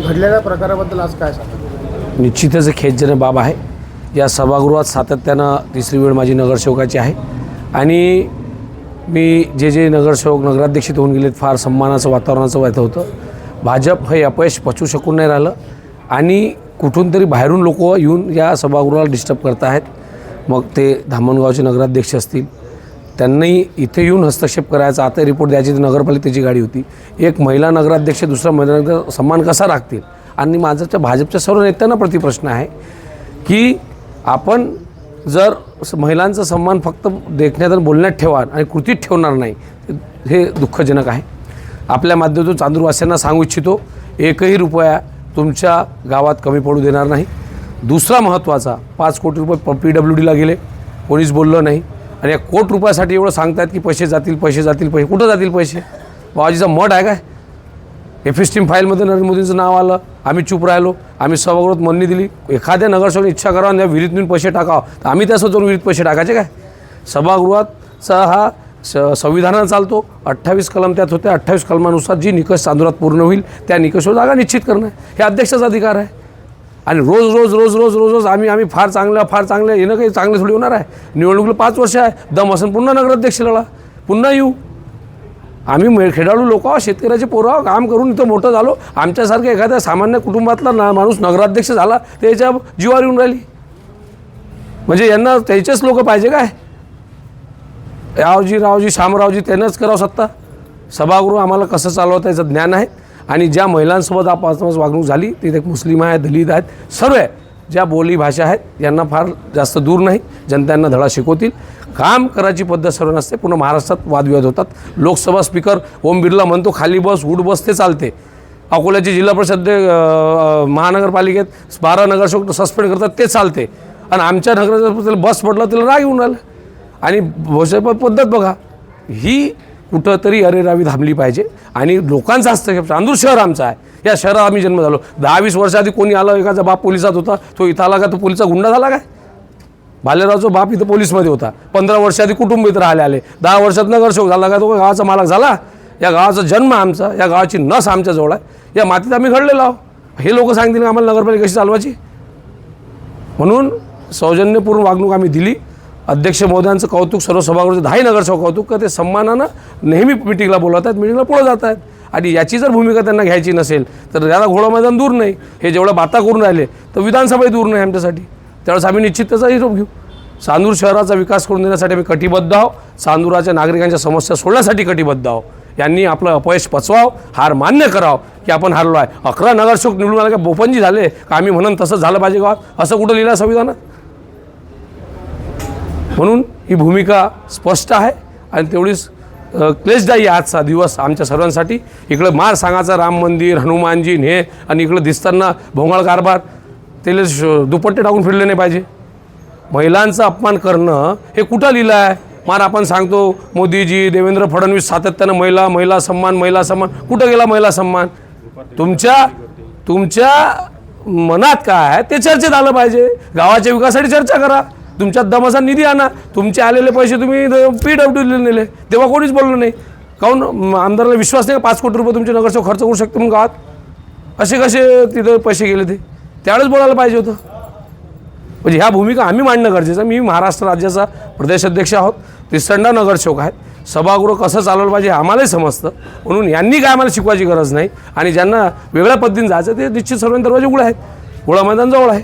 घडलेल्या प्रकाराबद्दल आज काय सांगा? निश्चितच खेदजनक बाब आहे. या सभागृहात सातत्यानं तिसरी वेळ माझी नगरसेवकाची आहे आणि मी जे नगरसेवक नगराध्यक्ष होऊन गेलेत फार सन्मानाचं वातावरणाचं वाटत होतं. भाजप हे अपयश पचवू शकून नाही राहिलं आणि कुठून तरी बाहेरून लोक येऊन या सभागृहाला डिस्टर्ब करत आहेत. मग ते धामणगावचे नगराध्यक्ष असतील, त्यांनाही इथे येऊन हस्तक्षेप करायचा. आता रिपोर्ट द्यायची तर नगरपालिकेची गाडी होती. एक महिला नगराध्यक्ष दुसरा महिला सन्मान कसा राखतील? आणि माझ्या भाजपच्या सर्व नेत्यांना प्रतिप्रश्न आहे की आपण जर महिलांचा सन्मान फक्त देखण्यात आणि बोलण्यात ठेवा आणि कृतीत ठेवणार नाही, हे दुःखजनक आहे. आपल्या माध्यमातून चांदूरवासियांना सांगू इच्छितो, एकही रुपया तुमच्या गावात कमी पडू देणार नाही. दुसरा महत्त्वाचा, 5 कोटी रुपये PWDला गेले, कोणीच बोललं नाही. आणि या कोटी रुपयासाठी एवढं सांगतात की पैसे जातील. कुठं जातील पैसे? बाबाजीचा मठ आहे काय? एफिस्टीम फाईलमध्ये नरेंद्र मोदींचं नाव आलं, आम्ही चूप राहिलो. आम्ही सभागृहात म्हणणी दिली, एखाद्या नगरसेवकाने इच्छा करावं आणि त्या विहिरीत नेऊन पैसे टाकावं, तर आम्ही त्यासोबत जाऊन विहिरीत पैसे टाकायचे काय? सभागृहाचा हा संविधानानं चालतो. 28 कलम त्यात होते. 28 कलमानुसार जी निकष चांदुरात पूर्ण होईल त्या निकषावर जागा निश्चित करणं हे अध्यक्षाचा अधिकार आहे. आणि रोज आम्ही फार चांगलं येणं काही चांगलं थोडी होणार आहे. निवडणुकीला 5 वर्ष आहे. दम असेल पुन्हा नगराध्यक्ष लढा, पुन्हा येऊ. आम्ही खेळाडू लोक आहोत, शेतकऱ्याचे पोरं आहोत, काम करून इथं मोठं झालो. आमच्यासारखं एखाद्या सामान्य कुटुंबातला माणूस नगराध्यक्ष झाला त्याच्या जीवावर येऊन राहिली. म्हणजे यांना त्याचेच लोक पाहिजे काय? रावजी शामरावजी त्यांनाच करावं सत्ता. सभागृह आम्हाला कसं चालवतं याचं ज्ञान आहे. आणि ज्या महिलांसोबत आपण वागणूक झाली, तिथे मुस्लिम आहेत, दलित आहेत, सर्व ज्या बोली भाषा आहेत यांना फार जास्त दूर नाही. जनतांना धडा शिकवतील. काम करायची पद्धत सर्व नसते. पुन्हा महाराष्ट्रात वादविवाद होतात. लोकसभा स्पीकर ओम बिर्ला म्हणतो खाली बस उठ बस, ते चालते. अकोल्याची जिल्हा परिषद महानगरपालिकेत 12 नगरसेवक सस्पेंड करतात, ते चालते. आणि आमच्या नगराध्यक्षाला बस पडलं त्याला राग येऊन राहिला. आणि भोसले पद्धत बघा, ही कुठंतरी अरेरावी थांबली पाहिजे. आणि लोकांचा हस्तक्षेप, चांदूर शहर आमचं आहे. या शहरात आम्ही जन्म झालो. 10-20 वर्षाआधी कोणी आलं, एकाचा बाप पोलिसात होता, तो इथं आला का तो पोलिसचा गुंडा झाला काय? भालेरावचा बाप इथं पोलीसमध्ये होता. 15 वर्षाआधी कुटुंब इथं राहिले आले. 10 वर्षात नगरसेवक झाला का तो गावाचा मालक झाला? या गावाचा जन्म आमचा, या गावाची नस आमच्याजवळ आहे. या मातीत आम्ही घडलेलो आहोत. हे लोक सांगतील आम्हाला नगरपालिका कशी चालवायची. म्हणून सौजन्यपूर्ण वागणूक आम्ही दिली. अध्यक्ष महोदयांचं कौतुक, सर्व सभागृहाचे 10 नगरसेवक कौतुक, का ते सन्मानानं नेहमी मिटिंगला बोलवत आहेत, मिटिंगला पुढं जात आहेत. आणि याची जर भूमिका त्यांना घ्यायची नसेल तर याला घोडा मैदान दूर नाही. हे जेवढ्या बाता करून राहिले तर विधानसभाही दूर नाही आमच्यासाठी. त्यावेळेस आम्ही निश्चित त्याचा हिशोब घेऊ. चांदूर शहराचा विकास करून देण्यासाठी आम्ही कटिबद्ध आहोत. चांदूराच्या नागरिकांच्या समस्या सोडण्यासाठी कटिबद्ध आहोत. यांनी आपलं अपयश पचवावं, हार मान्य करावं की आपण हारलो आहे. 11 नगरसेवक निवडून आले का बोपनजी झाले का आम्ही म्हणून तसं झालं पाहिजे गावात? असं कुठं लिहिलं संविधानात? म्हणून ही भूमिका स्पष्ट आहे. आणि तेवढीच क्लेशदायी आजचा दिवस आमच्या सर्वांसाठी. इकडं मार सांगायचा राम मंदिर, हनुमानजी हे, आणि इकडं दिसताना भोंगाळ कारभार, त्याला दुपट्टे टाकून फिरले नाही पाहिजे. महिलांचा अपमान करणं हे कुठं लिहिलं आहे? मार आपण सांगतो मोदीजी, देवेंद्र फडणवीस सातत्यानं महिला सन्मान. कुठं गेला महिला सन्मान? तुमच्या मनात काय आहे ते चर्चेत आलं पाहिजे. गावाच्या विकासासाठी चर्चा करा. तुमच्यात दमाचा निधी आणा. तुमचे आलेले पैसे तुम्ही PWDला नेले, तेव्हा कोणीच बोललं नाही. काहून आमदाराला विश्वास नाही का 5 कोटी रुपये तुमचे नगरसेवक खर्च करू शकते म्हणून गावात? असे कसे तिथं पैसे गेले ते त्यावेळेस बोलायला पाहिजे होतं. म्हणजे ह्या भूमिका आम्ही मांडणं गरजेचं. मी महाराष्ट्र राज्याचा प्रदेश अध्यक्ष आहोत. 33 नगरसेवक आहेत. सभागृह कसं चालवलं पाहिजे आम्हालाही समजतं. म्हणून यांनी काय आम्हाला शिकवायची गरज नाही. आणि ज्यांना वेगळ्या पद्धतीने जायचं ते निश्चित सर्व दरवाजे उघडे आहेत. घोडा मैदान जवळ आहे.